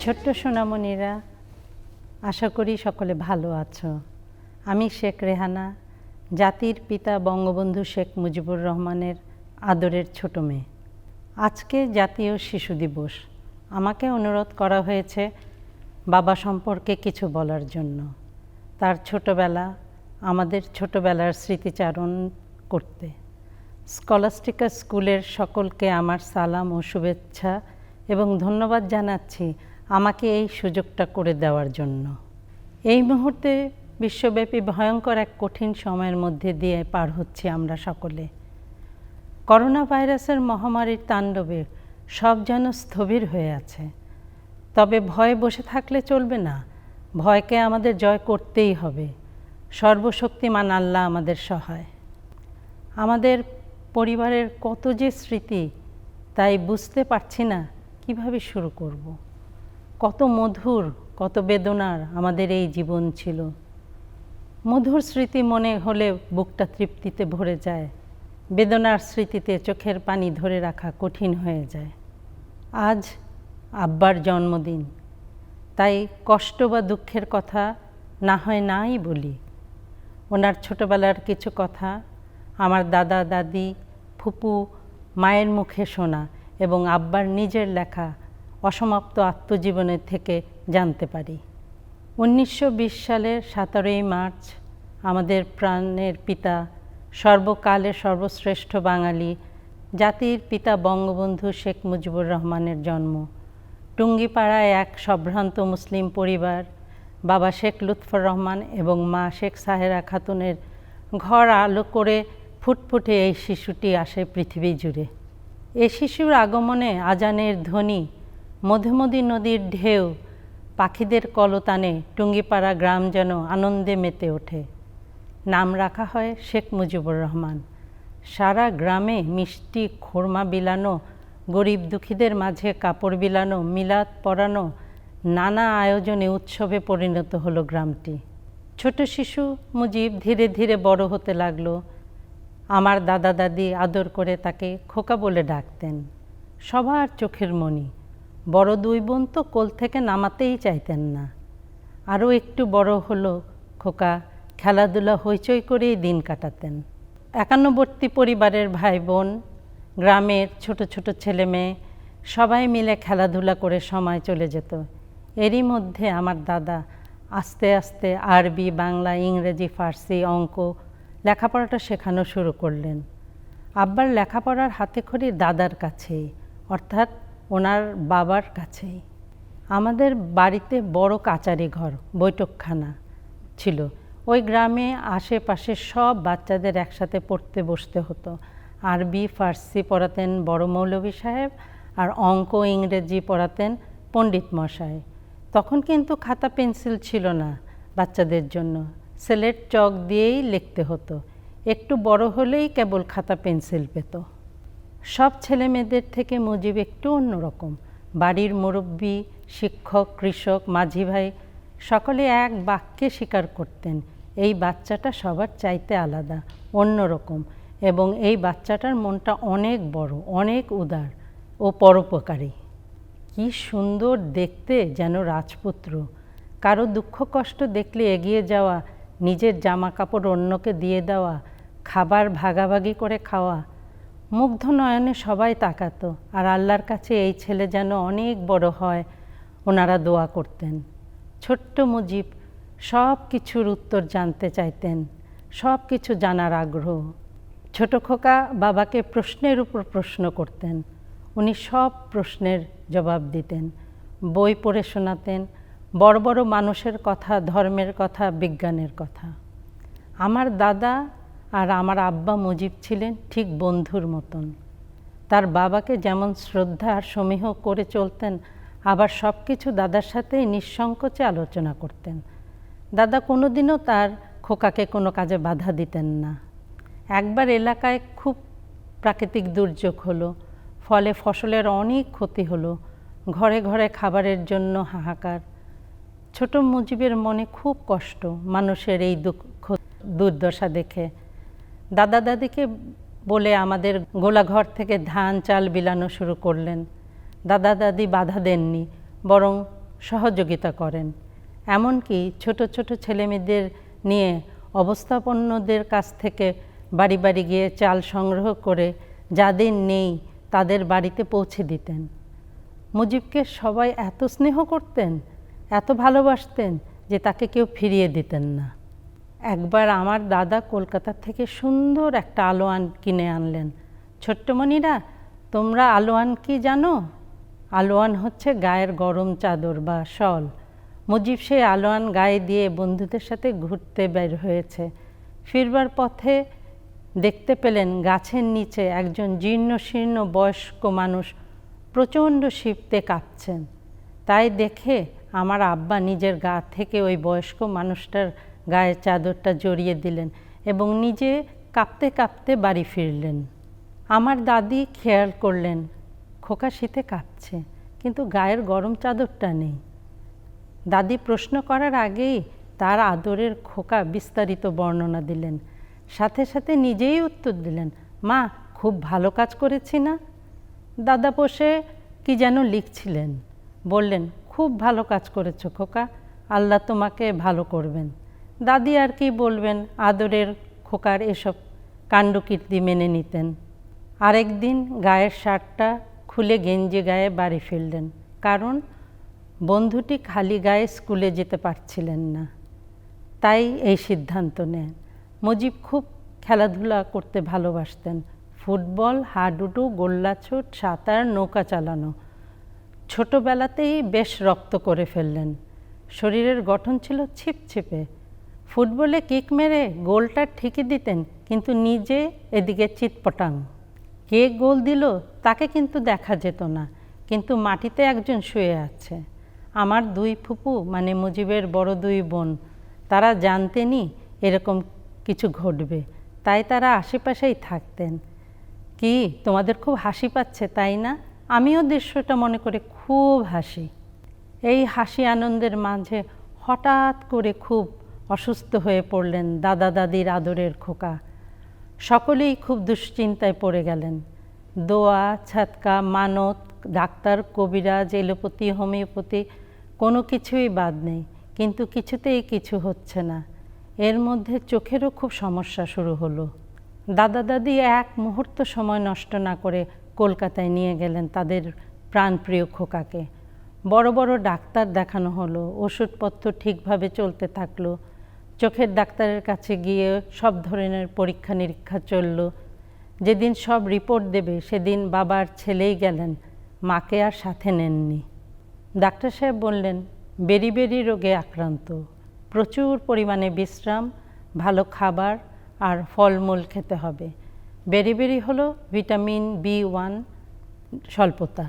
ছোট্ট সোনামণিরা, আশা করি সকলে ভালো আছো। আমি শেখ রেহানা, জাতির পিতা বঙ্গবন্ধু শেখ মুজিবুর রহমানের আদরের ছোট মেয়ে। আজকে জাতীয় শিশু দিবস। আমাকে অনুরোধ করা হয়েছে বাবা সম্পর্কে কিছু বলার জন্য, তার ছোটবেলা, আমাদের ছোটবেলার স্মৃতিচারণ করতে। স্কলাস্টিকা স্কুলের সকলকে আমার সালাম ও শুভেচ্ছা এবং ধন্যবাদ জানাচ্ছি আমাকে এই সুযোগটা করে দেওয়ার জন্য। এই মুহূর্তে বিশ্বব্যাপী ভয়ঙ্কর এক কঠিন সময়ের মধ্যে দিয়ে পার হচ্ছি আমরা সকলে। করোনা ভাইরাসের মহামারীর তাণ্ডবে সব যেন স্থবির হয়ে আছে। তবে ভয়ে বসে থাকলে চলবে না, ভয়কে আমাদের জয় করতেই হবে। সর্বশক্তিমান আল্লাহ আমাদের সহায়। আমাদের পরিবারের কত যে স্মৃতি, তাই বুঝতে পারছি না কিভাবে শুরু করব। কত মধুর, কত বেদনার আমাদের এই জীবন ছিল। মধুর স্মৃতি মনে হলে বুকটা তৃপ্তিতে ভরে যায়, বেদনার স্মৃতিতে চোখের পানি ধরে রাখা কঠিন হয়ে যায়। আজ আব্বার জন্মদিন, তাই কষ্ট বা দুঃখের কথা না হয় নাই বলি। ওনার ছোটবেলার কিছু কথা আমার দাদা দাদি, ফুপু, মায়ের মুখে শোনা এবং আব্বার নিজের লেখা অসমাপ্ত আত্মজীবনের থেকে জানতে পারি। 1920 সালের 17ই মার্চ আমাদের প্রাণের পিতা, সর্বকালের সর্বশ্রেষ্ঠ বাঙালি, জাতির পিতা বঙ্গবন্ধু শেখ মুজিবুর রহমানের জন্ম। টুঙ্গিপাড়ায় এক সম্ভ্রান্ত মুসলিম পরিবার, বাবা শেখ লুৎফর রহমান এবং মা শেখ সাহেরা খাতুনের ঘর আলো করে ফুটফুটে এই শিশুটি আসে পৃথিবী জুড়ে। এ শিশুর আগমনে আজানের ধ্বনি, মধুমতি নদীর ঢেউ, পাখিদের কলতানে টুঙ্গিপাড়া গ্রাম যেন আনন্দে মেতে ওঠে। নাম রাখা হয় শেখ মুজিবুর রহমান। সারা গ্রামে মিষ্টি খোরমা বিলানো, গরিব দুঃখীদের মাঝে কাপড় বিলানো, মিলাদ পড়ানো, নানা আয়োজনে উৎসবে পরিণত হলো গ্রামটি। ছোট শিশু মুজিব ধীরে ধীরে বড় হতে লাগলো। আমার দাদা দাদি আদর করে তাকে খোকা বলে ডাকতেন। সবার চোখের মণি। বড় দুই বোন তো কোল থেকে নামাতেই চাইতেন না। আরও একটু বড় হলো খোকা, খেলাধুলা হইচই করেই দিন কাটাতেন। একান্নবর্তী পরিবারের ভাই বোন, গ্রামের ছোট ছোট ছেলে মেয়ে সবাই মিলে খেলাধুলা করে সময় চলে যেত। এরই মধ্যে আমার দাদা আস্তে আস্তে আরবি, বাংলা, ইংরেজি, ফার্সি, অঙ্ক লেখাপড়াটা শেখানো শুরু করলেন। আব্বার লেখাপড়ার হাতেখড়ি দাদার কাছেই, অর্থাৎ ওনার বাবার কাছেই। আমাদের বাড়িতে বড় কাচারি ঘর, বৈঠকখানা ছিল। ওই গ্রামে আশেপাশে সব বাচ্চাদের একসাথে পড়তে বসতে হতো। আরবি, ফার্সি পড়াতেন বড় মৌলভী সাহেব, আর অঙ্ক, ইংরেজি পড়াতেন পণ্ডিত মশাই। তখন কিন্তু খাতা পেন্সিল ছিল না বাচ্চাদের জন্য, স্লেট চক দিয়েই লিখতে হতো। একটু বড় হলেই কেবল খাতা পেন্সিল পেত। সব ছেলে মেয়েদের থেকে মুজিব একটু অন্যরকম। বাড়ির মুরব্বী, শিক্ষক, কৃষক, মাঝি ভাই সকলে এক বাক্যে স্বীকার করতেন এই বাচ্চাটা সবার চাইতে আলাদা, অন্যরকম, এবং এই বাচ্চাটার মনটা অনেক বড়, অনেক উদার ও পরোপকারী। কি সুন্দর দেখতে, যেন রাজপুত্র। কারো দুঃখ কষ্ট দেখলে এগিয়ে যাওয়া, নিজের জামা কাপড় অন্যকে দিয়ে দেওয়া, খাবার ভাগাভাগি করে খাওয়া। মুগ্ধ নয়নে সবাই তাকাতো, আর আল্লাহর কাছে এই ছেলে যেন অনেক বড় হয় ওনারা দোয়া করতেন। ছোট্ট মুজিব সব কিছুর উত্তর জানতে চাইতেন, সব কিছু জানার আগ্রহ। ছোট খোকা বাবাকে প্রশ্নের উপর প্রশ্ন করতেন, উনি সব প্রশ্নের জবাব দিতেন। বই পড়ে শোনাতেন, বড় বড় মানুষের কথা, ধর্মের কথা, বিজ্ঞানের কথা। আমার দাদা আর আমার আব্বা মুজিব ছিলেন ঠিক বন্ধুর মতন। তার বাবাকে যেমন শ্রদ্ধা আর সমীহ করে চলতেন, আবার সব কিছু দাদার সাথেই নিঃসংকোচে আলোচনা করতেন। দাদা কোনোদিনও তার খোকাকে কোনো কাজে বাধা দিতেন না। একবার এলাকায় খুব প্রাকৃতিক দুর্যোগ হলো, ফলে ফসলের অনেক ক্ষতি হলো। ঘরে ঘরে খাবারের জন্য হাহাকার। ছোট মুজিবের মনে খুব কষ্ট মানুষের এই দুঃখ দুর্দশা দেখে। দাদা দাদিকে বলে আমাদের গোলাঘর থেকে ধান চাল বিলানো শুরু করলেন। দাদা দাদি বাধা দেননি, বরং সহযোগিতা করেন। এমনকি ছোট ছোট ছেলেমেয়েদের নিয়ে অবস্থাপন্নদের কাছ থেকে বাড়ি বাড়ি গিয়ে চাল সংগ্রহ করে যাদের নেই তাদের বাড়িতে পৌঁছে দিতেন। মুজিবকে সবাই এত স্নেহ করতেন, এত ভালোবাসতেন যে তাকে কেউ ফিরিয়ে দিতেন না। একবার আমার দাদা কলকাতা থেকে সুন্দর একটা আলোয়ান কিনে আনলেন। ছোট্টমণিরা, তোমরা আলোয়ান কি জানো? আলোয়ান হচ্ছে গায়ের গরম চাদর বা শল। মুজিব সেই আলোয়ান গায়ে দিয়ে বন্ধুদের সাথে ঘুরতে বের হয়েছে। ফিরবার পথে দেখতে পেলেন গাছের নিচে একজন জীর্ণশীর্ণ বয়স্ক মানুষ প্রচণ্ড শীতে কাঁপছেন। তাই দেখে আমার আব্বা নিজের গা থেকে ওই বয়স্ক মানুষটার গায়ের চাদরটা জড়িয়ে দিলেন এবং নিজে কাঁপতে কাঁপতে বাড়ি ফিরলেন। আমার দাদি খেয়াল করলেন খোকা শীতে কাঁপছে, কিন্তু গায়ের গরম চাদরটা নেই। দাদি প্রশ্ন করার আগেই তার আদরের খোকা বিস্তারিত বর্ণনা দিলেন। সাথে সাথে নিজেই উত্তর দিলেন, মা, খুব ভালো কাজ করেছি না? দাদা বসে কি যেন লিখছিলেন। বললেন, খুব ভালো কাজ করেছো খোকা, আল্লাহ তোমাকে ভালো করবেন। দাদি আর কি বলবেন, আদরের খোকার এসব কাণ্ডকীর্তি মেনে নিতেন। আরেক দিন গায়ের শার্টটা খুলে গেঞ্জি গায়ে বাড়ি ফিরলেন, কারণ বন্ধুটি খালি গায়ে স্কুলে যেতে পারছিলেন না। তাই এই সিদ্ধান্ত নেন। মুজিব খুব খেলাধুলা করতে ভালোবাসতেন। ফুটবল, হাডুডু, গোল্লাছুট, সাঁতার, নৌকা চালানো। ছোটবেলাতেই বেশ রক্ত করে ফেললেন। শরীরের গঠন ছিল ছিপছিপে। ফুটবলে কিক মেরে গোলটা ঠিকই দিতেন, কিন্তু নিজে এদিকে চিৎপটাং। কে গোল দিল তাকে কিন্তু দেখা যেত না, কিন্তু মাটিতে একজন শুয়ে আছে। আমার দুই ফুপু মানে মুজিবের বড় দুই বোন, তারা জানতেনই এরকম কিছু ঘটবে, তাই তারা আশেপাশেই থাকতেন। কি তোমাদের খুব হাসি পাচ্ছে তাই না? আমিও দৃশ্যটা মনে করে খুব হাসি। এই হাসি আনন্দের মাঝে হঠাৎ করে খুব অসুস্থ হয়ে পড়লেন দাদা দাদির আদরের খোকা। সকলেই খুব দুশ্চিন্তায় পড়ে গেলেন। দোয়া, ছাতকা, মানত, ডাক্তার, কবিরাজ, এলোপ্যাথি, হোমিওপ্যাথি কোনো কিছুই বাদ নেই, কিন্তু কিছুতেই কিছু হচ্ছে না। এর মধ্যে চোখেরও খুব সমস্যা শুরু হলো। দাদা দাদি এক মুহূর্ত সময় নষ্ট না করে কলকাতায় নিয়ে গেলেন তাদের প্রাণপ্রিয় খোকাকে। বড় বড় ডাক্তার দেখানো হলো, ওষুধপত্র ঠিকভাবে চলতে থাকলো। চোখের ডাক্তারের কাছে গিয়ে সব ধরনের পরীক্ষা নিরীক্ষা চলল। যেদিন সব রিপোর্ট দেবে সেদিন বাবার ছেলেই গেলেন, মাকে আর সাথে নেননি। ডাক্তার সাহেব বললেন, বেরি রোগে আক্রান্ত, প্রচুর পরিমাণে বিশ্রাম, ভালো খাবার আর ফলমূল খেতে হবে। বেরি হলো ভিটামিন B1 স্বল্পতা।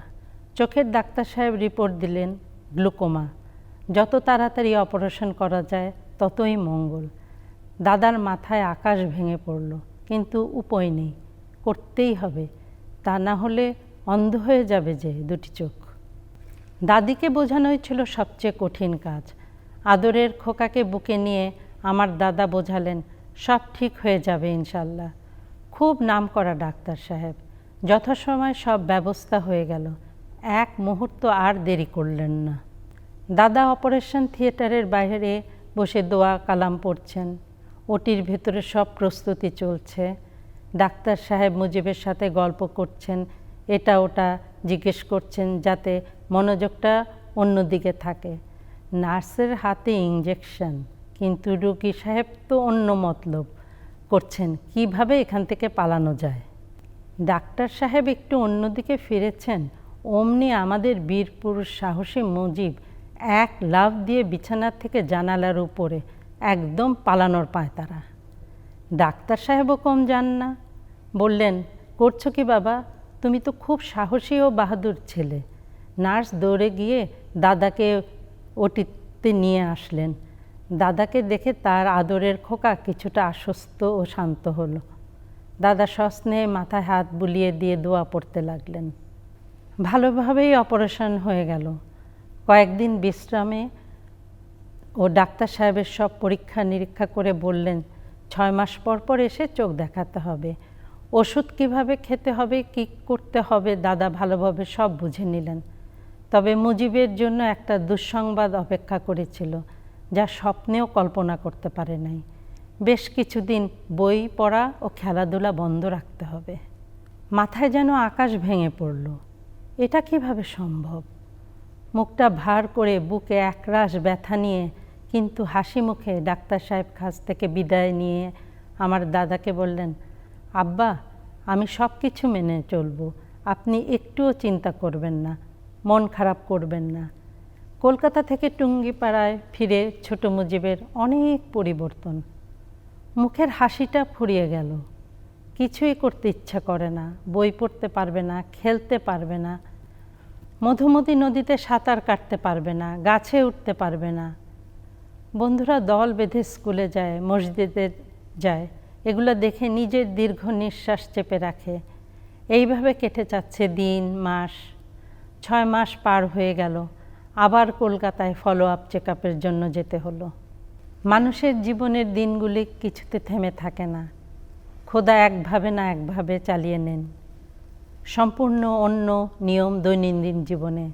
চোখের ডাক্তার সাহেব রিপোর্ট দিলেন গ্লুকোমা। যত তাড়াতাড়ি অপারেশন করা যায় ততই মঙ্গল। দাদার মাথায় আকাশ ভেঙে পড়ল, কিন্তু উপায় নেই, করতেই হবে, তা না হলে অন্ধ হয়ে যাবে যে দুটি চোখ। দাদিকে বোঝানোই ছিল সবচেয়ে কঠিন কাজ। আদরের খোকাকে বুকে নিয়ে আমার দাদা বোঝালেন, সব ঠিক হয়ে যাবে ইনশাল্লাহ। খুব নামকরা ডাক্তার সাহেব, যথাসময়ে সব ব্যবস্থা হয়ে গেল। এক মুহূর্ত আর দেরি করলেন না। দাদা অপারেশন থিয়েটারের বাইরে বসে দোয়া কালাম পড়ছেন। ওটির ভেতরে সব প্রস্তুতি চলছে। ডাক্তার সাহেব মুজিবের সাথে গল্প করছেন, এটা ওটা জিজ্ঞেস করছেন যাতে মনোযোগটা অন্যদিকে থাকে। নার্সের হাতে ইঞ্জেকশন, কিন্তু রোগী সাহেব তো অন্য মতলব করছেন, কিভাবে এখান থেকে পালানো যায়। ডাক্তার সাহেব একটু অন্যদিকে ফিরেছেন, অমনি আমাদের বীর পুরুষ সাহসী মুজিব এক লাফ দিয়ে বিছানার থেকে জানালার উপরে, একদম পালানোর পায়তারা। ডাক্তার সাহেবও কম যান না, বললেন, করছো কি বাবা, তুমি তো খুব সাহসী ও বাহাদুর ছেলে। নার্স দৌড়ে গিয়ে দাদাকে ওটিতে নিয়ে আসলেন। দাদাকে দেখে তার আদরের খোকা কিছুটা আশ্বস্ত ও শান্ত হলো। দাদা সস্নেহে মাথায় হাত বুলিয়ে দিয়ে দোয়া পড়তে লাগলেন। ভালোভাবেই অপারেশন হয়ে গেল। কয়েকদিন বিশ্রামে ও ডাক্তার সাহেবের সব পরীক্ষা নিরীক্ষা করে বললেন, 6 মাস পর পর এসে চোখ দেখাতে হবে। ওষুধ কিভাবে খেতে হবে, কী করতে হবে দাদা ভালোভাবে সব বুঝে নিলেন। তবে মুজিবের জন্য একটা দুঃসংবাদ অপেক্ষা করেছিল, যা স্বপ্নেও কল্পনা করতে পারে নাই। বেশ কিছুদিন বই পড়া ও খেলাধুলা বন্ধ রাখতে হবে। মাথায় যেন আকাশ ভেঙে পড়ল। এটা কিভাবে সম্ভব? মুখটা ভার করে বুকে একরাশ ব্যথা নিয়ে কিন্তু হাসি মুখে ডাক্তার সাহেব কাছ থেকে বিদায় নিয়ে আমার দাদাকে বললেন, আব্বা, আমি সব কিছু মেনে চলব, আপনি একটুও চিন্তা করবেন না, মন খারাপ করবেন না। কলকাতা থেকে টুঙ্গিপাড়ায় ফিরে ছোট মুজিবের অনেক পরিবর্তন। মুখের হাসিটা ফুরিয়ে গেল। কিছুই করতে ইচ্ছা করে না, বই পড়তে পারবে না, খেলতে পারবে না, মধুমতি নদীতে সাঁতার কাটতে পারবে না, গাছে উঠতে পারবে না। বন্ধুরা দল বেঁধে স্কুলে যায়, মসজিদে যায়, এগুলো দেখে নিজের দীর্ঘ নিঃশ্বাস চেপে রাখে। এইভাবে কেটে যাচ্ছে দিন, মাস। 6 মাস পার হয়ে গেল। আবার কলকাতায় ফলো আপ চেক আপের জন্য যেতে হলো। মানুষের জীবনের দিনগুলি কিছুতে থেমে থাকে না। খোদা একভাবে না একভাবে চালিয়ে নেন। সম্পূর্ণ অন্য নিয়ম দৈনন্দিন জীবনে।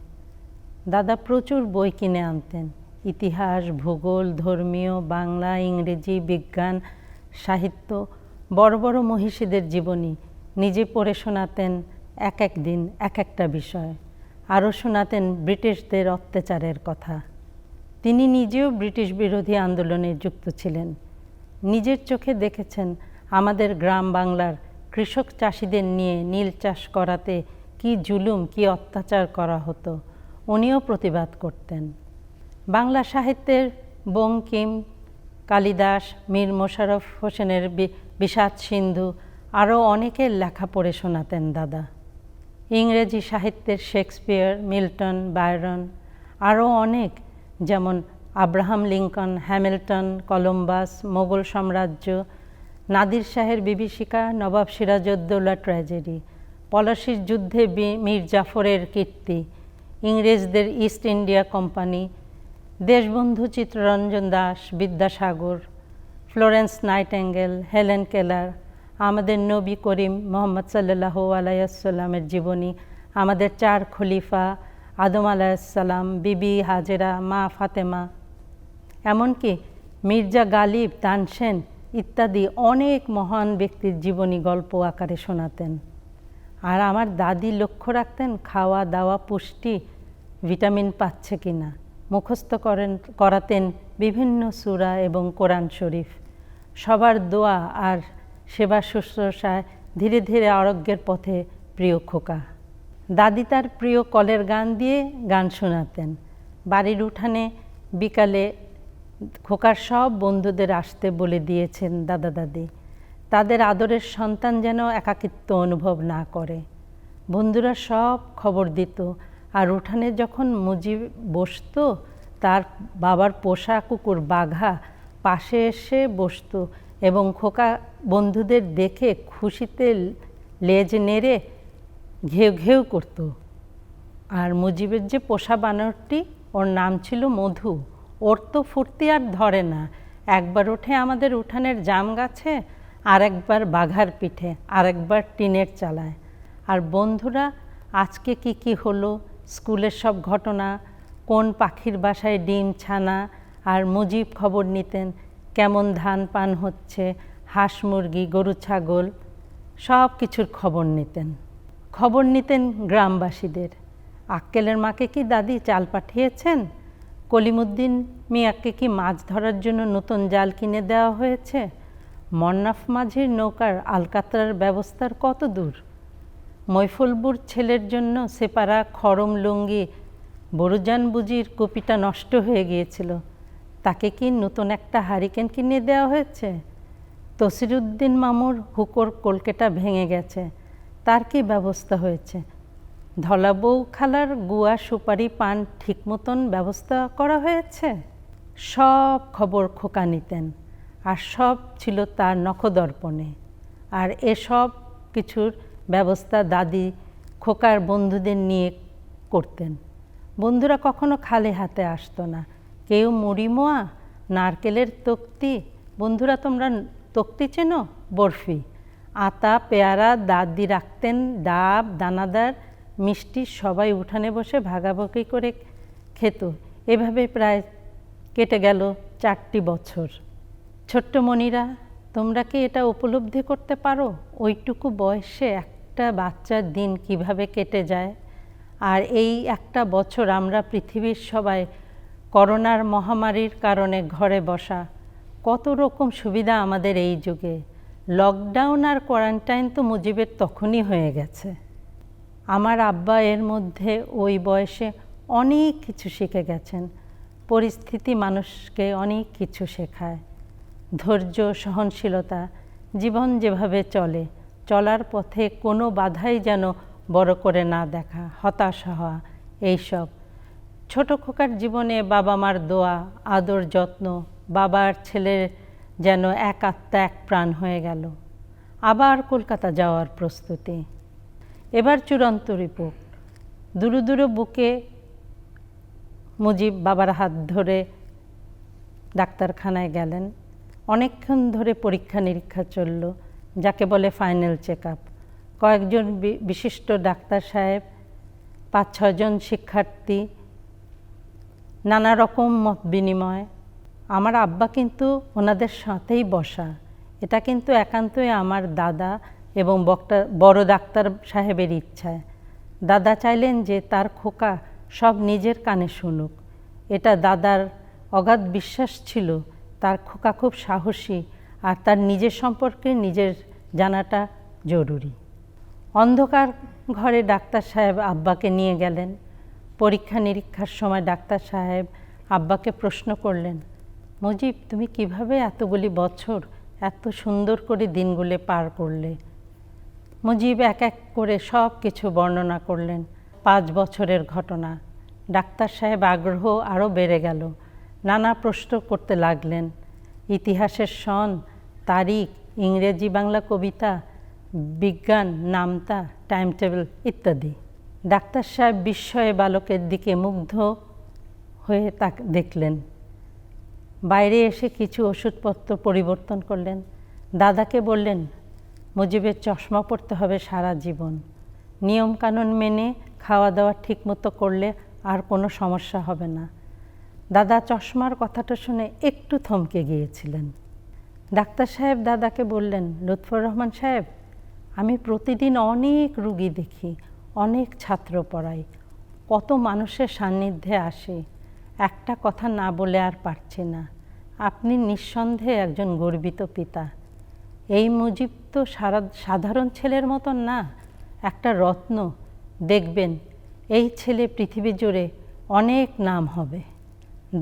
দাদা প্রচুর বই কিনে আনতেন। ইতিহাস, ভূগোল, ধর্মীয়, বাংলা, ইংরেজি, বিজ্ঞান, সাহিত্য, বড় বড় মহিষীদের জীবনী নিজে পড়ে শোনাতেন। এক এক দিন এক একটা বিষয়। আরও শোনাতেন ব্রিটিশদের অত্যাচারের কথা। তিনি নিজেও ব্রিটিশ বিরোধী আন্দোলনে যুক্ত ছিলেন। নিজের চোখে দেখেছেন আমাদের গ্রাম বাংলার কৃষক চাষিদের নিয়ে নীল চাষ করাতে কি জুলুম, কি অত্যাচার করা হতো। উনিও প্রতিবাদ করতেন। বাংলা সাহিত্যের বঙ্কিম, কালিদাস, মীর মোশাররফ হোসেনের বিষাদ সিন্ধু, আরও অনেকের লেখা পড়ে শোনাতেন দাদা। ইংরেজি সাহিত্যের শেক্সপিয়ার, মিল্টন, বায়রন, আরও অনেক, যেমন Abraham Lincoln, Hamilton, Columbus, Mughal সাম্রাজ্য, নাদির শাহের বিভীষিকা, নবাব সিরাজউদ্দৌলা ট্র্যাজেডি, পলাশির যুদ্ধে মীর জাফরের কীর্তি, ইংরেজদের east India company, Deshbandhu Chittaranjan Das, Vidyasagar, Florence Nightingale, Helen Keller, আমাদের নবী করিম মোহাম্মদ সাল্লাল্লাহু আলাইহি ওয়াসাল্লামের জীবনী, আমাদের 4 খলিফা, আদম আলাইহিসসালাম, বিবি হাজেরা, মা ফাতেমা, এমনকি মির্জা গালিব, তানসেন ইত্যাদি অনেক মহান ব্যক্তির জীবনী গল্প আকারে শোনাতেন। আর আমার দাদি লক্ষ্য রাখতেন খাওয়া দাওয়া, পুষ্টি, ভিটামিন পাচ্ছে কিনা। মুখস্থ করাতেন বিভিন্ন সূরা এবং কোরআন শরীফ। সবার দোয়া আর সেবা শুশ্রূষায় ধীরে ধীরে আরোগ্যের পথে প্রিয় খোকা। দাদি তার প্রিয় কলের গান দিয়ে গান শোনাতেন। বাড়ির উঠানে বিকালে খোকার সব বন্ধুদের আসতে বলে দিয়েছেন দাদা দাদি। তাদের আদরের সন্তান যেন একাকিত্ব অনুভব না করে। বন্ধুরা সব খবর দিত। আর উঠানে যখন মুজিব বসত, তার বাবার পোষা কুকুর বাঘা পাশে এসে বসত এবং খোকা বন্ধুদের দেখে খুশিতে লেজ নেড়ে ঘেউ ঘেউ করত। আর মুজিবের যে পোষা বানরটি, ওর নাম ছিল মধু, ওর তো ফুর্তি আর ধরে না। একবার ওঠে আমাদের উঠানের জাম গাছে, আর একবার বাঘার পিঠে, আর একবার টিনের চালায়। আর বন্ধুরা আজকে কি কি হলো, স্কুলের সব ঘটনা, কোন পাখির বাসায় ডিম ছানা, আর মুজিব খবর নিতেন কেমন ধান পান হচ্ছে, হাঁস মুরগি, গরু ছাগল, সব কিছুর খবর নিতেন গ্রামবাসীদের। আক্কেলের মাকে কি দাদি চাল পাঠিয়েছেন? কলিমুদ্দিন মিয়াকে কি মাছ ধরার জন্য নতুন জাল কিনে দেওয়া হয়েছে? মন্নাফ মাঝির নৌকার আলকাতরার ব্যবস্থার কত দূর? মৈফুলবুর ছেলের জন্য সেপারা খরম লুঙ্গি বড়ুজান বুজির কপিটা নষ্ট হয়ে গিয়েছিল, তাকে কি নতুন একটা হারিকেন কিনে দেওয়া হয়েছে? তসিরুদ্দিন মামুর হুকোর কলকেটা ভেঙে গেছে, তার কি ব্যবস্থা হয়েছে? ধলাবউ খালার গুয়া সুপারি পান ঠিক মতন ব্যবস্থা করা হয়েছে? সব খবর খোকা নিতেন, আর সব ছিল তার নখদর্পণে। আর এসব কিছুর ব্যবস্থা দাদি খোকার বন্ধুদের নিয়ে করতেন। বন্ধুরা কখনো খালি হাতে আসতো না। কেউ মুড়িমোয়া, নারকেলের তক্তি, বন্ধুরা তোমরা তক্তি চেনো? বরফি, আতা, পেয়ারা, দাদি রাখতেন ডাব, দানাদার, মিষ্টি সবাই উঠানে বসে ভাগাভাগি করে খেত। এভাবে প্রায় কেটে গেল 4টি বছর। ছোট্ট মনিরা, তোমরা কি এটা উপলব্ধি করতে পারো ওইটুকু বয়সে একটা বাচ্চার দিন কিভাবে কেটে যায়? আর এই একটা বছর আমরা পৃথিবীর সবাই করোনার মহামারীর কারণে ঘরে বসা, কত রকম সুবিধা আমাদের এই যুগে। লকডাউন আর কোয়ারেন্টাইন তো মুজিবের তখনই হয়ে গেছে। আমার আব্বা এর মধ্যে ওই বয়সে অনেক কিছু শিখে গেছেন। পরিস্থিতি মানুষকে অনেক কিছু শেখায়। ধৈর্য, সহনশীলতা, জীবন যেভাবে চলে, চলার পথে কোনো বাধাই যেন বড় করে না দেখা, হতাশা হওয়া, এইসব। ছোট খোকার জীবনে বাবা মার দোয়া, আদর, যত্ন, বাবার ছেলের যেন এক আত্মা এক প্রাণ হয়ে গেল। আবার কলকাতা যাওয়ার প্রস্তুতি। এবার চূড়ান্ত রিপোর্ট। দূরে দূরে বুকে মুজিব বাবার হাত ধরে ডাক্তারখানায় গেলেন। অনেকক্ষণ ধরে পরীক্ষা নিরীক্ষা চলল, যাকে বলে ফাইনাল চেক আপ। কয়েকজন বিশিষ্ট ডাক্তার সাহেব, 5-6 জন শিক্ষার্থী, নানা রকম মত বিনিময়। আমার আব্বা কিন্তু ওনাদের সাথেই বসা। এটা কিন্তু একান্তই আমার দাদা এবং বড় ডাক্তার সাহেবের ইচ্ছায়। দাদা চাইলেন যে তার খোকা সব নিজের কানে শুনুক। এটা দাদার অগাধ বিশ্বাস ছিল তার খোকা খুব সাহসী আর তার নিজের সম্পর্কে নিজের জানাটা জরুরি। অন্ধকার ঘরে ডাক্তার সাহেব আব্বাকে নিয়ে গেলেন। পরীক্ষা নিরীক্ষার সময় ডাক্তার সাহেব আব্বাকে প্রশ্ন করলেন, মুজিব, তুমি কিভাবে এতগুলি বছর এত সুন্দর করে দিনগুলো পার করলে? মুজিব এক এক করে সব কিছু বর্ণনা করলেন। 5 বছরের ঘটনা। ডাক্তার সাহেব আগ্রহ আরও বেড়ে গেল। নানা প্রশ্ন করতে লাগলেন। ইতিহাসের সন, তারিখ, ইংরেজি বাংলা কবিতা, বিজ্ঞান, নামতা, টাইম টেবিল ইত্যাদি। ডাক্তার সাহেব বিস্ময়ে বালকের দিকে মুগ্ধ হয়ে তাকে দেখলেন। বাইরে এসে কিছু ওষুধপত্র পরিবর্তন করলেন। দাদাকে বললেন, মুজিবের চশমা পরতে হবে সারা জীবন। নিয়মকানুন মেনে খাওয়া দাওয়া ঠিকমতো করলে আর কোনো সমস্যা হবে না। দাদা চশমার কথাটা শুনে একটু থমকে গিয়েছিলেন। ডাক্তার সাহেব দাদাকে বললেন, লুৎফর রহমান সাহেব, আমি প্রতিদিন অনেক রুগী দেখি, অনেক ছাত্র পড়াই, কত মানুষের সান্নিধ্যে আসে, একটা কথা না বলে আর পারছি না। আপনি নিঃসন্দেহে একজন গর্বিত পিতা। এই মুজিব তো সাধারণ ছেলের মতন না, একটা রত্ন। দেখবেন এই ছেলে পৃথিবী জুড়ে অনেক নাম হবে।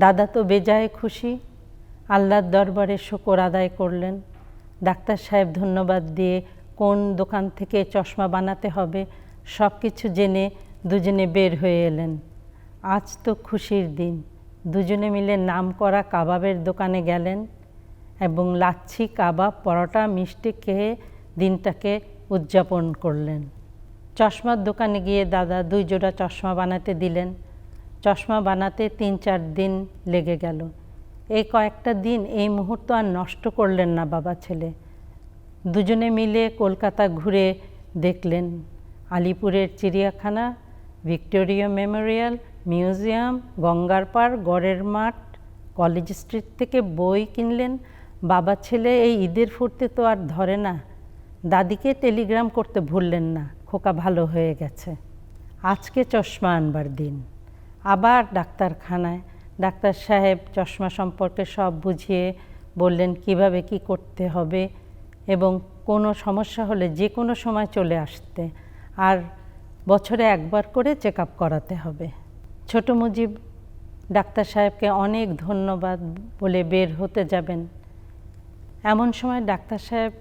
দাদা তো বেজায় খুশি, আল্লাহর দরবারে শুকর আদায় করলেন। ডাক্তার সাহেব ধন্যবাদ দিয়ে কোন দোকান থেকে চশমা বানাতে হবে সব কিছু জেনে দুজনে বের হয়ে এলেন। আজ তো খুশির দিন। দুজনে মিলে নামকরা কাবাবের দোকানে গেলেন এবং লাচ্ছি, কাবাব, পরোটা, মিষ্টি খেয়ে দিনটাকে উদযাপন করলেন। চশমার দোকানে গিয়ে দাদা 2 জোড়া চশমা বানাতে দিলেন। চশমা বানাতে 3-4 দিন লেগে গেল। এই কয়েকটা দিন এই মুহূর্ত আর নষ্ট করলেন না বাবা ছেলে। দুজনে মিলে কলকাতা ঘুরে দেখলেন আলিপুরের চিড়িয়াখানা, ভিক্টোরিয়া মেমোরিয়াল, মিউজিয়াম, গঙ্গার পাড়, গড়ের মাঠ, কলেজ স্ট্রিট থেকে বই কিনলেন। বাবা ছেলে এই ঈদের ফুর্তি তো আর ধরে না। দাদিকে টেলিগ্রাম করতে ভুললেন না, খোকা ভালো হয়ে গেছে। আজকে চশমা আনবার দিন। আবার ডাক্তারখানায়। ডাক্তার সাহেব চশমা সম্পর্কে সব বুঝিয়ে বললেন কিভাবে কি করতে হবে এবং কোনো সমস্যা হলে যে কোনো সময় চলে আসতে, আর বছরে একবার করে চেক আপ করাতে হবে। ছোট মুজিব ডাক্তার সাহেবকে অনেক ধন্যবাদ বলে বের হতে যাবেন। এমন সময় ডাক্তার সাহেব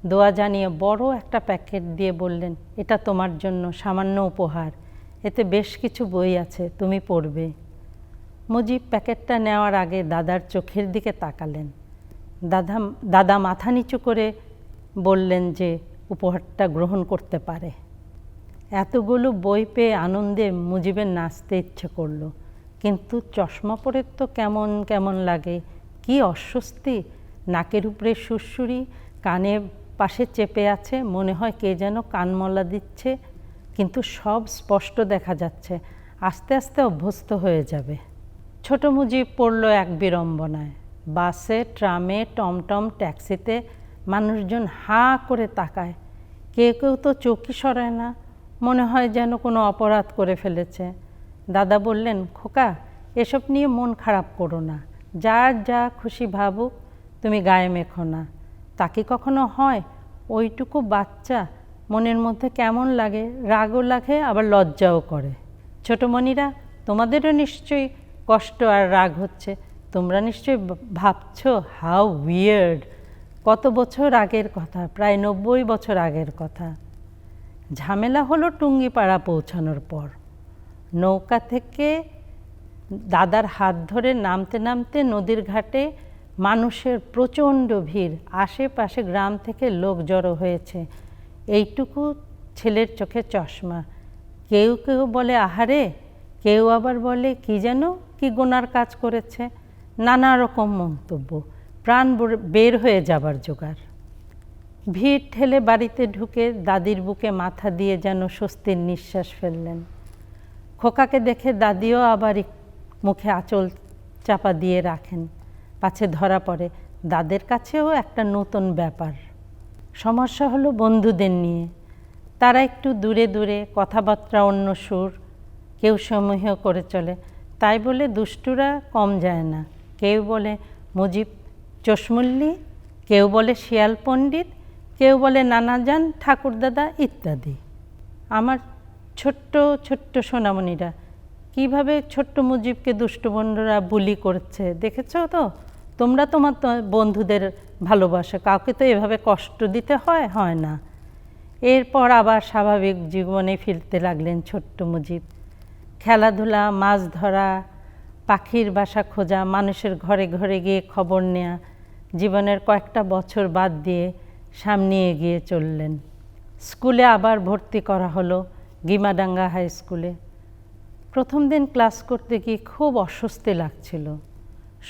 দোয়া জানিয়ে বড় একটা প্যাকেট দিয়ে বললেন, এটা তোমার জন্য সামান্য উপহার। এতে বেশ কিছু বই আছে, তুমি পড়বে। মুজিব প্যাকেটটা নেওয়ার আগে দাদার চোখের দিকে তাকালেন। দাদা মাথা নিচু করে বললেন যে উপহারটা গ্রহণ করতে পারে। এতগুলো বই পেয়ে আনন্দে মুজিবের নাচতে ইচ্ছে করলো, কিন্তু চশমা পরে তো কেমন কেমন লাগে, কি অস্বস্তি। নাকের উপরে সুরসুরি, কানে পাশে চেপে আছে, মনে হয় কে যেন কানমলা দিচ্ছে। কিন্তু সব স্পষ্ট দেখা যাচ্ছে, আস্তে আস্তে অভ্যস্ত হয়ে যাবে। ছোট মুজিব পড়ল এক বিড়ম্বনায়। বাসে, ট্রামে, টমটম, ট্যাক্সিতে মানুষজন হাঁ করে তাকায়। কেউ কেউ তো চোখই সরায় না, মনে হয় যেন কোনো অপরাধ করে ফেলেছে। দাদা বললেন, খোকা, এসব নিয়ে মন খারাপ করো না, যার যা খুশি ভাবুক, তুমি গায়ে মেখো না। তা কি কখনো হয়? ওইটুকু বাচ্চা, মনের মধ্যে কেমন লাগে, রাগও লাগে, আবার লজ্জাও করে। ছোটমণিরা, তোমাদেরও নিশ্চয়ই কষ্ট আর রাগ হচ্ছে। তোমরা নিশ্চয়ই ভাবছো, হাউ উইয়ার্ড, কত বছর আগের কথা, প্রায় 90 বছর আগের কথা। ঝামেলা হলো টুঙ্গিপাড়া পৌঁছানোর পর। নৌকা থেকে দাদার হাত ধরে নামতে নামতে নদীর ঘাটে মানুষের প্রচণ্ড ভিড়। আশেপাশে গ্রাম থেকে লোক জড়ো হয়েছে। এইটুকু ছেলের চোখে চশমা। কেউ কেউ বলে আহারে, কেউ আবার বলে কি যেন কি গোনার কাজ করেছে। নানা রকম মন্তব্য, প্রাণ বের হয়ে যাবার জোগাড়। ভিড় ঠেলে বাড়িতে ঢুকে দাদির বুকে মাথা দিয়ে যেন স্বস্তির নিঃশ্বাস ফেললেন। খোকাকে দেখে দাদিও আবার মুখে আঁচল চাপা দিয়ে রাখেন, পাছে ধরা পড়ে। দাদের কাছেও একটা নতুন ব্যাপার। সমস্যা হলো বন্ধুদের নিয়ে। তারা একটু দূরে দূরে, কথাবার্তা অন্য সুর, কেউ সমূহ করে চলে। তাই বলে দুষ্টুরা কম যায় না। কেউ বলে মুজিব চশমুল্লি, কেউ বলে শিয়াল পণ্ডিত, কেউ বলে নানাজান, ঠাকুরদাদা ইত্যাদি। আমার ছোট্ট ছোট্ট সোনামণিরা, কীভাবে ছোট্ট মুজিবকে দুষ্টু বন্ধুরা বুলি করছে দেখেছো তো? তোমরা তোমার বন্ধুদের ভালোবাসো, কাউকে তো এভাবে কষ্ট দিতে হয় না। এরপর আবার স্বাভাবিক জীবনে ফিরতে লাগলেন ছোট্ট মুজিব। খেলাধুলা, মাছ ধরা, পাখির বাসা খোঁজা, মানুষের ঘরে ঘরে গিয়ে খবর নেয়া, জীবনের কয়েকটা বছর বাদ দিয়ে সামনে এগিয়ে চললেন। স্কুলে আবার ভর্তি করা হলো, গিমাডাঙ্গা হাই স্কুলে। প্রথম দিন ক্লাস করতে গিয়ে খুব অস্বস্তি লাগছিল,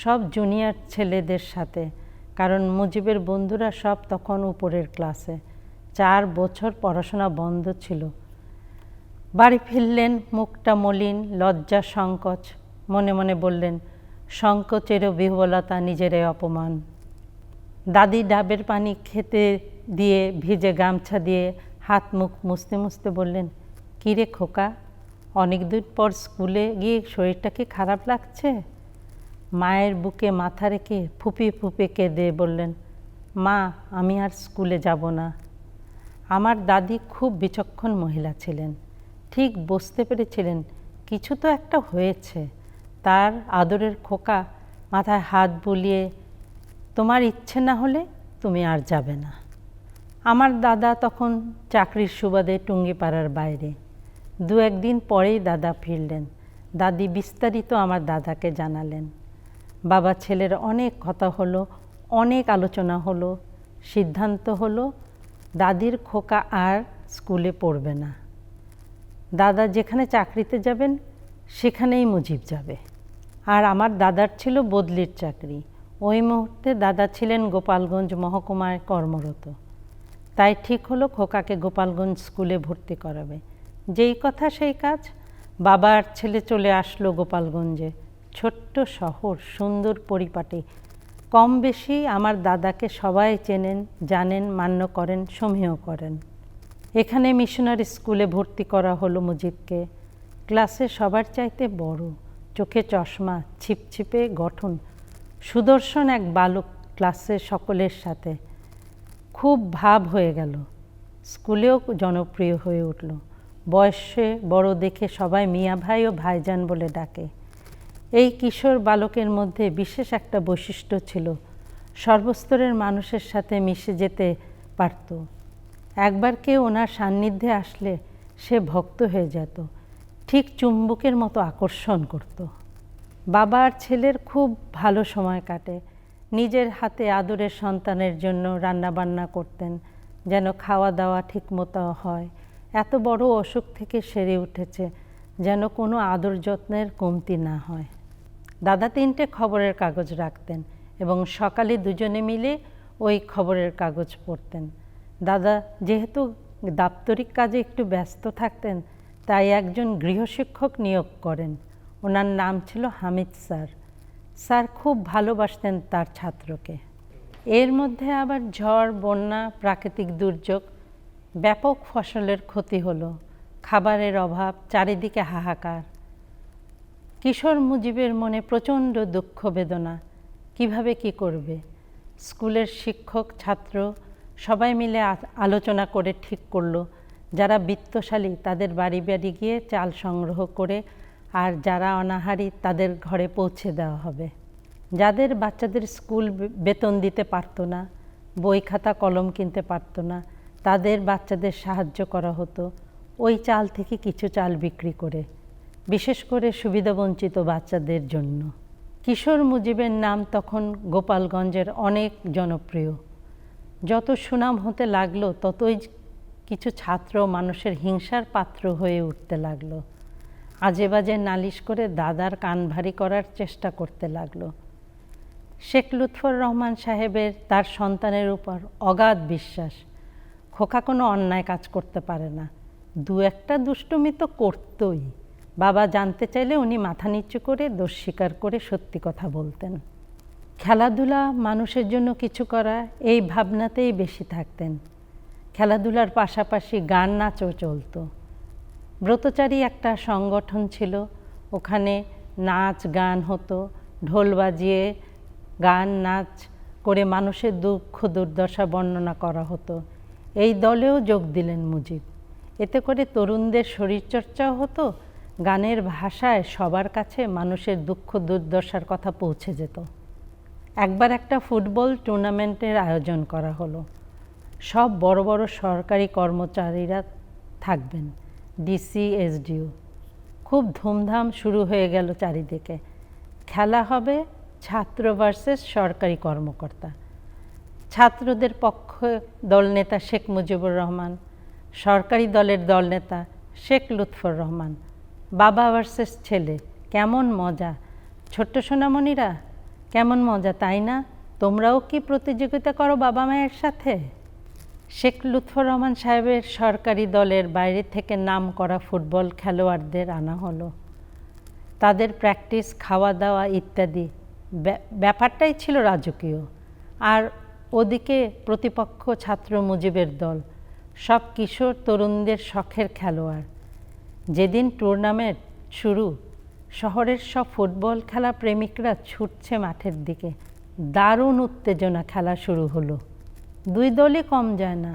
সব জুনিয়র ছেলেদের সাথে। কারণ মুজিবের বন্ধুরা সব তখন উপরের ক্লাসে। 4 বছর পড়াশোনা বন্ধ ছিল। বাড়ি ফিরলেন, মুখটা মলিন, লজ্জা সংকোচ। মনে মনে বললেন, সংকোচেরও বিহ্বলতা, নিজেরই অপমান। দাদি ডাবের পানি খেতে দিয়ে ভিজে গামছা দিয়ে হাত মুখ মুছতে মুছতে বললেন, কী রে খোকা, অনেক দিন পর স্কুলে গিয়ে শরীরটা কি খারাপ লাগছে? মায়ের বুকে মাথা রেখে ফুপিয়ে ফুপিয়ে কেঁদে বললেন, মা, আমি আর স্কুলে যাব না। আমার দাদি খুব বিচক্ষণ মহিলা ছিলেন, ঠিক বুঝতে পেরেছিলেন কিছু তো একটা হয়েছে। তার আদরের খোকা মাথায় হাত বুলিয়ে, তোমার ইচ্ছে না হলে তুমি আর যাবে না। আমার দাদা তখন চাকরির সুবাদে টুঙ্গিপাড়ার বাইরে। 2-1 দিন পরেই দাদা ফিরলেন। দাদি বিস্তারিত আমার দাদাকে জানালেন। বাবা ছেলের অনেক কথা হলো, অনেক আলোচনা হলো। সিদ্ধান্ত হলো দাদির খোকা আর স্কুলে পড়বে না। দাদা যেখানে চাকরিতে যাবেন সেখানেই মুজিব যাবে। আর আমার দাদার ছিল বদলির চাকরি। ওই মুহূর্তে দাদা ছিলেন গোপালগঞ্জ মহকুমায় কর্মরত। তাই ঠিক হলো খোকাকে গোপালগঞ্জ স্কুলে ভর্তি করাবে। যেই কথা সেই কাজ। বাবা আর ছেলে চলে আসলো গোপালগঞ্জে। ছোট্ট শহর, সুন্দর পরিপাটি। কম বেশি আমার দাদাকে সবাই চেনেন, জানেন, মান্য করেন, সমীহ করেন। এখানে মিশনারি স্কুলে ভর্তি করা হলো মুজিবকে। ক্লাসে সবার চাইতে বড়, চোখে চশমা, ছিপছিপে গঠন, সুদর্শন এক বালক ক্লাসে সকলের সাথে। খুব ভাব হয়ে গেল। স্কুলেও জনপ্রিয় হয়ে উঠল। বয়সে বড় দেখে সবাই মিয়া ভাই ও ভাইজান বলে ডাকে। এই কিশোর বালকের মধ্যে বিশেষ একটা বৈশিষ্ট্য ছিল, সর্বস্তরের মানুষের সাথে মিশে যেতে পারত। একবার কেউ ওনার সান্নিধ্যে আসলে সে ভক্ত হয়ে যেত, ঠিক চুম্বকের মতো আকর্ষণ করত। বাবা আর ছেলের খুব ভালো সময় কাটে। নিজের হাতে আদরের সন্তানের জন্য রান্নাবান্না করতেন, যেন খাওয়া দাওয়া ঠিকমতো হয়। এত বড় অসুখ থেকে সেরে উঠেছে, যেন কোনো আদর যত্নের কমতি না হয়। দাদা 3টে খবরের কাগজ রাখতেন এবং সকালে দুজনে মিলে ওই খবরের কাগজ পড়তেন। দাদা যেহেতু দাপ্তরিক কাজে একটু ব্যস্ত থাকতেন, তাই একজন গৃহশিক্ষক নিয়োগ করেন। ওনার নাম ছিল হামিদ স্যার। স্যার খুব ভালোবাসতেন তার ছাত্রকে। এর মধ্যে আবার ঝড়, বন্যা, প্রাকৃতিক দুর্যোগ, ব্যাপক ফসলের ক্ষতি হলো, খাবারের অভাব, চারিদিকে হাহাকার। কিশোর মুজিবের মনে প্রচণ্ড দুঃখ বেদনা, কিভাবে কি করবে। স্কুলের শিক্ষক, ছাত্র সবাই মিলে আলোচনা করে ঠিক করলো যারা বিত্তশালী তাদের বাড়ি বাড়ি গিয়ে চাল সংগ্রহ করে, আর যারা অনাহারী তাদের ঘরে পৌঁছে দেওয়া হবে। যাদের বাচ্চাদের স্কুল বেতন দিতে পারতো না, বই খাতা কলম কিনতে পারতো না, তাদের বাচ্চাদের সাহায্য করা হতো ওই চাল থেকে কিছু চাল বিক্রি করে, বিশেষ করে সুবিধাবঞ্চিত বাচ্চাদের জন্য। কিশোর মুজিবের নাম তখন গোপালগঞ্জের অনেক জনপ্রিয়। যত সুনাম হতে লাগলো ততই কিছু ছাত্র মানুষের হিংসার পাত্র হয়ে উঠতে লাগলো। আজে বাজে নালিশ করে দাদার কান ভারী করার চেষ্টা করতে লাগলো। শেখ লুৎফর রহমান সাহেবের তার সন্তানের উপর অগাধ বিশ্বাস। খোকা কোনো অন্যায় কাজ করতে পারে না, দু একটা দুষ্টুমি তো করতই। বাবা জানতে চাইলে উনি মাথা নিচু করে দোষ স্বীকার করে সত্যি কথা বলতেন। খেলাধুলা, মানুষের জন্য কিছু করা, এই ভাবনাতেই বেশি থাকতেন। খেলাধুলার পাশাপাশি গান নাচও চলতো। ব্রতচারী একটা সংগঠন ছিল, ওখানে নাচ গান হতো, ঢোল বাজিয়ে গান নাচ করে মানুষের দুঃখ দুর্দশা বর্ণনা করা হতো। এই দলেও যোগ দিলেন মুজিব। এতে করে তরুণদের শরীরচর্চাও হতো, গানের ভাষায় সবার কাছে মানুষের দুঃখ দুর্দশার কথা পৌঁছে যেত। একবার একটা ফুটবল টুর্নামেন্টের আয়োজন করা হলো। সব বড় বড় সরকারি কর্মচারীরা থাকবেন, ডিসি, এসডিও। খুব ধুমধাম শুরু হয়ে গেল চারিদিকে। খেলা হবে ছাত্র ভার্সেস সরকারি কর্মকর্তা। ছাত্রদের পক্ষে দলনেতা শেখ মুজিবুর রহমান, সরকারি দলের দলনেতা শেখ লুৎফর রহমান। বাবা ভার্সেস ছেলে, কেমন মজা। ছোট্ট সোনামণিরা, কেমন মজা তাই না? তোমরাও কি প্রতিযোগিতা করো বাবা মায়ের সাথে? শেখ লুৎফর রহমান সাহেবের সরকারি দলের বাইরে থেকে নাম করা ফুটবল খেলোয়াড়দের আনা হলো। তাদের প্র্যাকটিস, খাওয়া দাওয়া ইত্যাদি ব্যাপারটাই ছিল রাজকীয়। আর ওদিকে প্রতিপক্ষ ছাত্র মুজিবের দল, সব কিশোর তরুণদের শখের খেলোয়াড়। যেদিন টুর্নামেন্ট শুরু, শহরের সব ফুটবল খেলা প্রেমিকরা ছুটছে মাঠের দিকে। দারুণ উত্তেজনা, খেলা শুরু হলো। দুই দলই কম যায় না।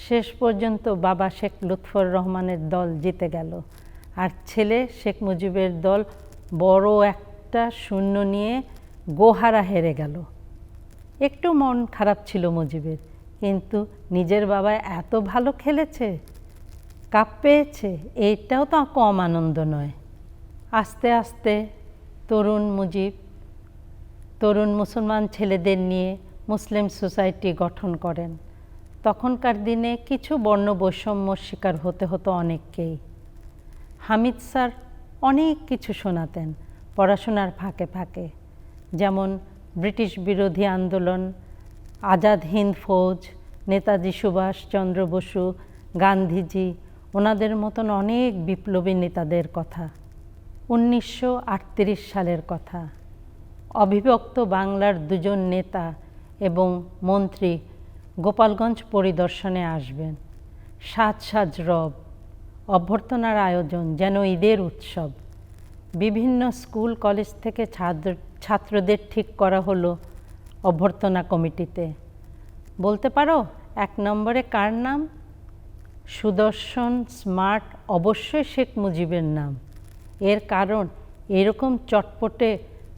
শেষ পর্যন্ত বাবা শেখ লুৎফর রহমানের দল জিতে গেল, আর ছেলে শেখ মুজিবের দল বড় একটা শূন্য নিয়ে গোহারা হেরে গেল। একটু মন খারাপ ছিল মুজিবের, কিন্তু নিজের বাবা এত ভালো খেলেছে, কাপ পেয়েছে, এইটাও তো কম আনন্দ নয়। আস্তে আস্তে তরুণ মুজিব তরুণ মুসলমান ছেলেদের নিয়ে মুসলিম সোসাইটি গঠন করেন। তখনকার দিনে কিছু বর্ণ বৈষম্যর শিকার হতে হতো অনেককেই। হামিদ স্যার অনেক কিছু শোনাতেন পড়াশোনার ফাঁকে ফাঁকে, যেমন ব্রিটিশ বিরোধী আন্দোলন, আজাদ হিন্দ ফৌজ, নেতাজি সুভাষচন্দ্র বসু, গান্ধীজি, ওনাদের মতন অনেক বিপ্লবী নেতাদের কথা, 1938 সালের কথা। অবিভক্ত বাংলার দুজন নেতা এবং মন্ত্রী গোপালগঞ্জ পরিদর্শনে আসবেন। সাজ সাজ রব, অভ্যর্থনার আয়োজন যেন ঈদের উৎসব। বিভিন্ন স্কুল কলেজ থেকে ছাত্রদের ঠিক করা হলো অভ্যর্থনা কমিটিতে। বলতে পারো 1 নম্বরে কার নাম? সুদর্শন, স্মার্ট, অবশ্যই শেখ মুজিবের নাম। এর কারণ এরকম চটপটে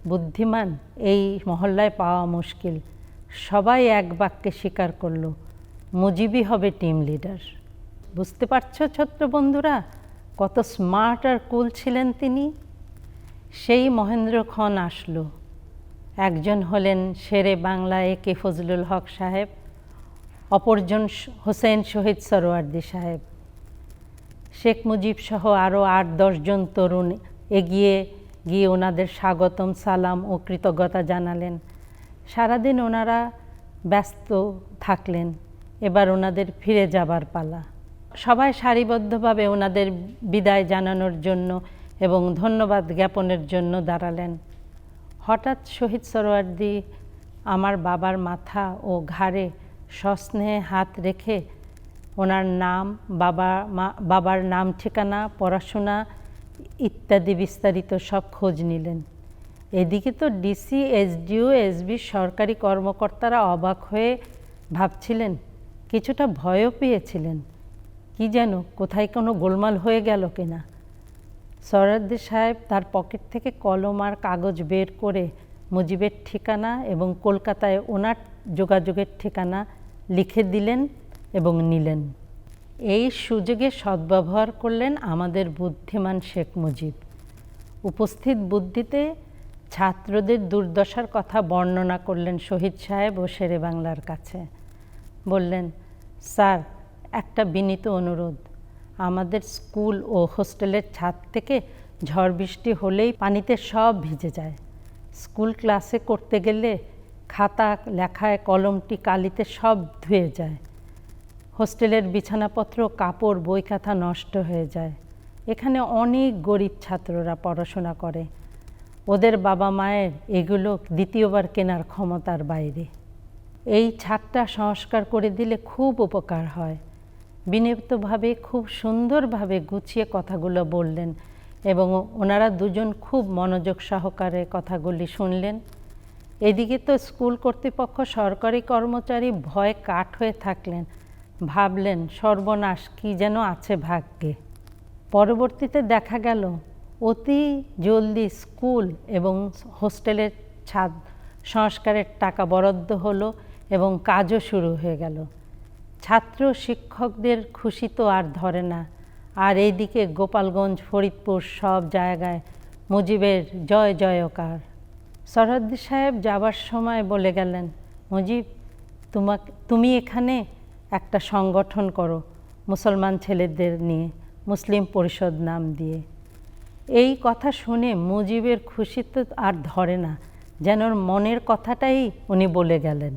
বুদ্ধিমান এই মহল্লায় পাওয়া মুশকিল। সবাই এক বাক্যে স্বীকার করলো মুজিবই হবে টিম লিডার। বুঝতে পারছো ছোট্ট বন্ধুরা, কত স্মার্ট আর কুল ছিলেন তিনি। সেই মহেন্দ্র খন আসলো। একজন হলেন শেরে বাংলা একে ফজলুল হক সাহেব, অপরজন হোসেন শহীদ সরওয়ার্দী সাহেব। শেখ মুজিব সহ আরও 8-10 জন তরুণ এগিয়ে গিয়ে ওনাদের স্বাগতম, সালাম ও কৃতজ্ঞতা জানালেন। সারাদিন ওনারা ব্যস্ত থাকলেন, এবার ওনাদের ফিরে যাবার পালা। সবাই সারিবদ্ধভাবে ওনাদের বিদায় জানানোর জন্য এবং ধন্যবাদ জ্ঞাপনের জন্য দাঁড়ালেন। হঠাৎ শহীদ সোহরাওয়ার্দী আমার বাবার মাথা ও ঘাড়ে সস্নেহে হাত রেখে ওনার নাম, বাবার নাম, ঠিকানা, পড়াশোনা ইত্যাদি বিস্তারিত সব খোঁজ নিলেন। এদিকে তো ডিসি, এসডিও, এসবি সরকারি কর্মকর্তারা অবাক হয়ে ভাবছিলেন, কিছুটা ভয়ও পেয়েছিলেন, কি যেন কোথায় কোনো গোলমাল হয়ে গেল কিনা। সোহরাওয়ার্দী সাহেব তার পকেট থেকে কলম আর কাগজ বের করে মুজিবের ঠিকানা এবং কলকাতায় ওনার যোগাযোগের ঠিকানা লিখে দিলেন এবং নিলেন। এই সুযোগে সদ্ব্যবহার করলেন আমাদের বুদ্ধিমান শেখ মুজিব। উপস্থিত বুদ্ধিতে ছাত্রদের দুর্দশার কথা বর্ণনা করলেন শহীদ সাহেব ও শেরেবাংলার কাছে। বললেন, স্যার, একটা বিনীত অনুরোধ, আমাদের স্কুল ও হোস্টেলের ছাদ থেকে ঝড় বৃষ্টি হলেই পানিতে সব ভিজে যায়। স্কুল ক্লাসে করতে গেলে খাতা লেখায় কলমটি কালিতে সব ধুয়ে যায়। হোস্টেলের বিছানাপত্র, কাপড়, বই খাতা নষ্ট হয়ে যায়। এখানে অনেক গরিব ছাত্ররা পড়াশোনা করে, ওদের বাবা মায়ের এগুলো দ্বিতীয়বার কেনার ক্ষমতার বাইরে। এই ছাদটা সংস্কার করে দিলে খুব উপকার হয়। বিনীতভাবে খুব সুন্দরভাবে গুছিয়ে কথাগুলো বললেন এবং ওনারা দুজন খুব মনোযোগ সহকারে কথাগুলি শুনলেন। এদিকে তো স্কুল কর্তৃপক্ষ, সরকারি কর্মচারী ভয়ে কাঠ হয়ে থাকলেন, ভাবলেন সর্বনাশ, কি যেন আছে ভাগ্যে। পরবর্তীতে দেখা গেল অতি জলদি স্কুল এবং হোস্টেলের ছাদ সংস্কারের টাকা বরাদ্দ হলো এবং কাজও শুরু হয়ে গেল। ছাত্র শিক্ষকদের খুশি তো আর ধরে না। আর এইদিকে গোপালগঞ্জ, ফরিদপুর সব জায়গায় মুজিবের জয় জয়কার। সোহরাওয়ার্দী সাহেব যাবার সময় বলে গেলেন, মুজিব, তুমি এখানে একটা সংগঠন করো মুসলমান ছেলেদের নিয়ে, মুসলিম পরিষদ নাম দিয়ে। এই কথা শুনে মুজিবের খুশি তো আর ধরে না, যেন ওর মনের কথাটাই উনি বলে গেলেন।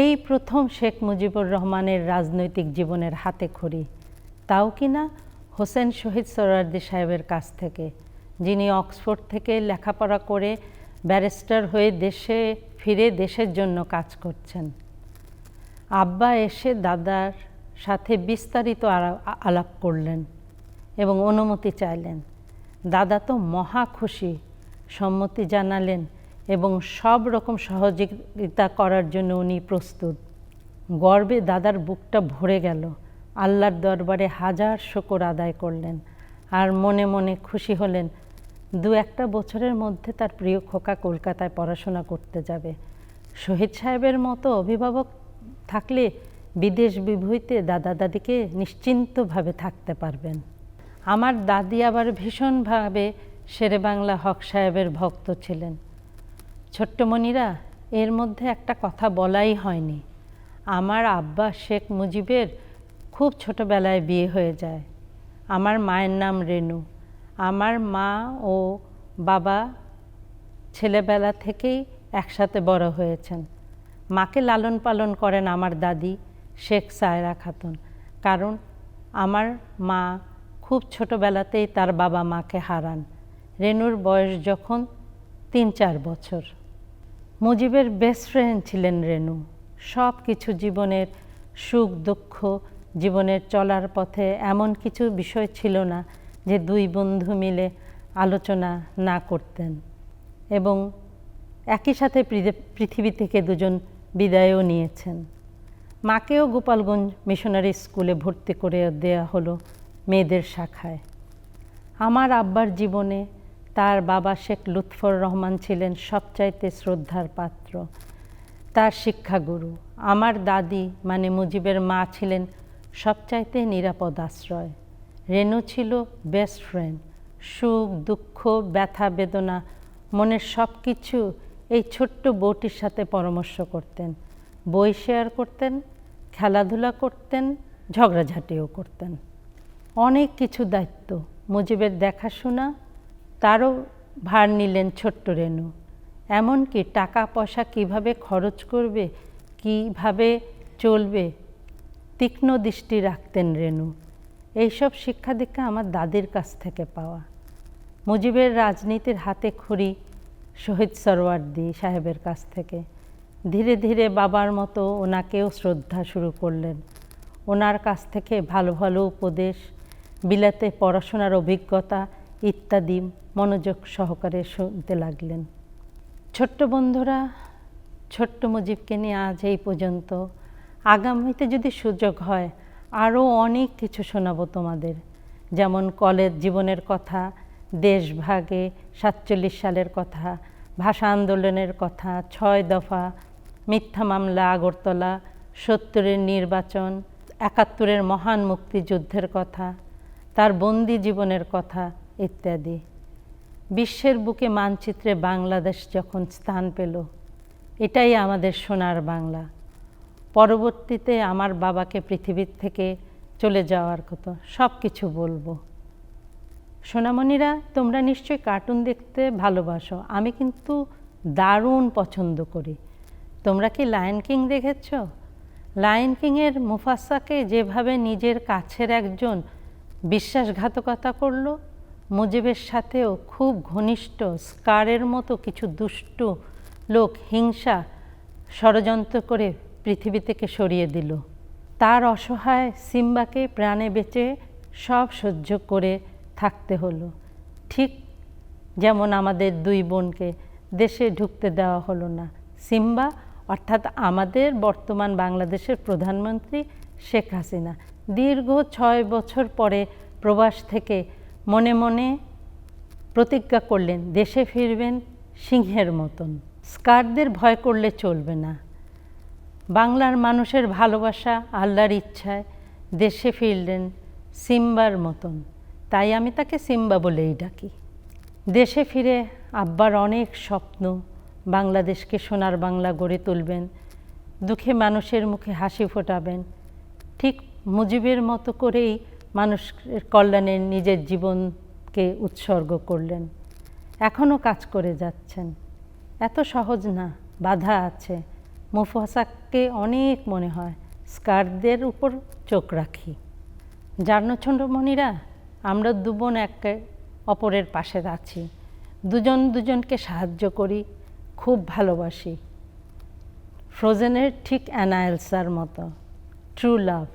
এই প্রথম শেখ মুজিবুর রহমানের রাজনৈতিক জীবনের হাতেখড়ি, তাও কিনা হোসেন শহীদ সোহরাওয়ার্দী সাহেবের কাছ থেকে, যিনি অক্সফোর্ড থেকে লেখাপড়া করে ব্যারিস্টার হয়ে দেশে ফিরে দেশের জন্য কাজ করছেন। আব্বা এসে দাদার সাথে বিস্তারিত আলাপ করলেন এবং অনুমতি চাইলেন। দাদা তো মহা খুশি, সম্মতি জানালেন এবং সব রকম সহযোগিতা করার জন্য উনি প্রস্তুত। গর্বে দাদার বুকটা ভরে গেল। আল্লাহর দরবারে হাজার শুকর আদায় করলেন আর মনে মনে খুশি হলেন, 2-1 বছরের মধ্যে তার প্রিয় খোকা কলকাতায় পড়াশোনা করতে যাবে। শহীদ সাহেবের মতো অভিভাবক থাকলে বিদেশ বিভূতিতে দাদা দাদিকে নিশ্চিন্তভাবে থাকতে পারবেন। আমার দাদি আবার ভীষণভাবে শেরেবাংলা হক সাহেবের ভক্ত ছিলেন। ছোট্টমণিরা, এর মধ্যে একটা কথা বলাই হয়নি, আমার আব্বা শেখ মুজিবের খুব ছোটবেলায় বিয়ে হয়ে যায়। আমার মায়ের নাম রেনু। আমার মা ও বাবা ছেলেবেলা থেকেই একসাথে বড় হয়েছেন। মাকে লালন পালন করেন আমার দাদি শেখ সায়রা খাতুন, কারণ আমার মা খুব ছোটবেলাতেই তার বাবা মাকে হারান। রেনুর বয়স যখন 3-4 বছর। মুজিবের বেস্ট ফ্রেন্ড ছিলেন রেনু। সব কিছু, জীবনের সুখ দুঃখ, জীবনের চলার পথে এমন কিছু বিষয় ছিল না যে দুই বন্ধু মিলে আলোচনা না করতেন। এবং একই সাথে পৃথিবী থেকে দুজন বিদায়ও নিয়েছেন। মাকেও গোপালগঞ্জ মিশনারি স্কুলে ভর্তি করে দেওয়া হলো মেয়েদের শাখায়। আমার আব্বার জীবনে তার বাবা শেখ লুৎফর রহমান ছিলেন সবচাইতে শ্রদ্ধার পাত্র, তার শিক্ষাগুরু। আমার দাদি মানে মুজিবের মা ছিলেন সবচাইতে নিরাপদ আশ্রয়। রেনু ছিল বেস্ট ফ্রেন্ড। সুখ দুঃখ, ব্যথা বেদনা, মনের সব কিছু এই ছোট্ট বউটির সাথে পরামর্শ করতেন, বই শেয়ার করতেন, খেলাধুলা করতেন, ঝগড়াঝাটিও করতেন। অনেক কিছু দায়িত্ব মুজিবের দেখাশোনা, তারও ভার নিলেন ছোট্ট রেনু। এমনকি টাকা পয়সা কিভাবে খরচ করবে, কিভাবে চলবে, তীক্ষ্ণ দৃষ্টি রাখতেন রেনু। এইসব শিক্ষা দীক্ষা আমার দাদির কাছ থেকে পাওয়া। মুজিবের রাজনীতির হাতে খড়ি শহীদ সরওয়ার্দী সাহেবের কাছ থেকে। ধীরে ধীরে বাবার মতো ওনাকেও শ্রদ্ধা শুরু করলেন। ওনার কাছ থেকে ভালো ভালো উপদেশ, বিলাতে পড়াশোনার অভিজ্ঞতা ইত্যাদি মনোযোগ সহকারে শুনতে লাগলেন। ছোট্ট বন্ধুরা, ছোট্ট মুজিবকে নিয়ে আজ এই পর্যন্ত। আগামীতে যদি সুযোগ হয় আরও অনেক কিছু শোনাবো তোমাদের, যেমন কলেজ জীবনের কথা, দেশভাগে 47 সালের কথা, ভাষা আন্দোলনের কথা, 6 দফা, মিথ্যা মামলা আগরতলা, 70-এর নির্বাচন, 71-এর মহান মুক্তিযুদ্ধের কথা, তার বন্দি জীবনের কথা ইত্যাদি। বিশ্বের বুকে মানচিত্রে বাংলাদেশ যখন স্থান পেল, এটাই আমাদের সোনার বাংলা। পরবর্তীতে আমার বাবাকে পৃথিবীর থেকে চলে যাওয়ার কথা সব কিছু বলবো। সোনামণিরা, তোমরা নিশ্চয়ই কার্টুন দেখতে ভালোবাসো, আমি কিন্তু দারুণ পছন্দ করি। তোমরা কি লায়ন কিং দেখেছ? লায়ন কিংয়ের মুফাসাকে যেভাবে নিজের কাছের একজন বিশ্বাসঘাতকতা করলো, মুজিবের সাথেও খুব ঘনিষ্ঠ স্কারের মতো কিছু দুষ্টু লোক হিংসা ষড়যন্ত্র করে পৃথিবী থেকে সরিয়ে দিল। তার অসহায় সিম্বাকে প্রাণে বেঁচে সব সহ্য করে থাকতে হলো, ঠিক যেমন আমাদের 2 বোনকে দেশে ঢুকতে দেওয়া হলো না। সিম্বা অর্থাৎ আমাদের বর্তমান বাংলাদেশের প্রধানমন্ত্রী শেখ হাসিনা দীর্ঘ 6 বছর পরে প্রবাস থেকে মনে মনে প্রতিজ্ঞা করলেন দেশে ফিরবেন সিংহের মতন। স্কারদের ভয় করলে চলবে না। বাংলার মানুষের ভালোবাসা, আল্লাহর ইচ্ছায় দেশে ফিরলেন সিম্বার মতন, তাই আমি তাকে সিম্বা বলেই ডাকি। দেশে ফিরে আব্বার অনেক স্বপ্ন, বাংলাদেশকে সোনার বাংলা গড়ে তুলবেন, দুঃখে মানুষের মুখে হাসি ফোটাবেন, ঠিক মুজিবের মতো করেই মানুষের কল্যাণে নিজের জীবনকে উৎসর্গ করলেন। এখনও কাজ করে যাচ্ছেন। এত সহজ না, বাধা আছে। মুফাসাকে অনেক মনে হয়, স্কারদের উপর চোখ রাখি। জানো ছোটমণিরা, আমরা 2 বোন একে অপরের পাশে আছি, দুজন দুজনকে সাহায্য করি, খুব ভালোবাসি। ফ্রোজেনের ঠিক অ্যানা এলসার মতো, ট্রু লাভ।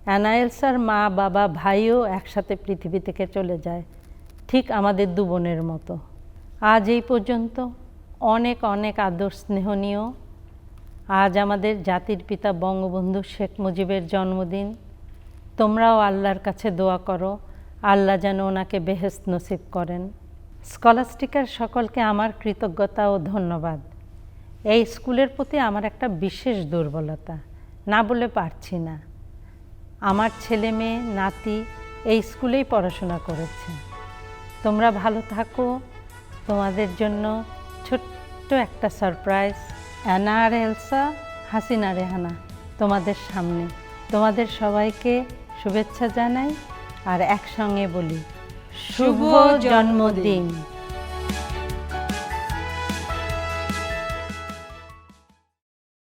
অ্যানা এলসার মা বাবা ভাইও একসাথে পৃথিবী থেকে চলে যায়, ঠিক আমাদের 2 বোনের মতো। আজ এই পর্যন্ত অনেক অনেক আদর স্নেহ নিয়েও। আজ আমাদের জাতির পিতা বঙ্গবন্ধু শেখ মুজিবের জন্মদিন। তোমরাও আল্লাহর কাছে দোয়া করো, আল্লাহ যেন ওনাকে বেহেশত নসিব করেন। স্কলাস্টিকার সকলকে আমার কৃতজ্ঞতা ও ধন্যবাদ। এই স্কুলের প্রতি আমার একটা বিশেষ দুর্বলতা, না বলে পারছি না। আমার ছেলে মেয়ে নাতি এই স্কুলেই পড়াশোনা করেছে। তোমরা ভালো থাকো। তোমাদের জন্য ছোট্ট একটা সারপ্রাইজ, অ্যানা আর এলসা, হাসিনা রেহানা তোমাদের সামনে। তোমাদের সবাইকে শুভেচ্ছা জানাই আর একসঙ্গে বলি শুভ জন্মদিন।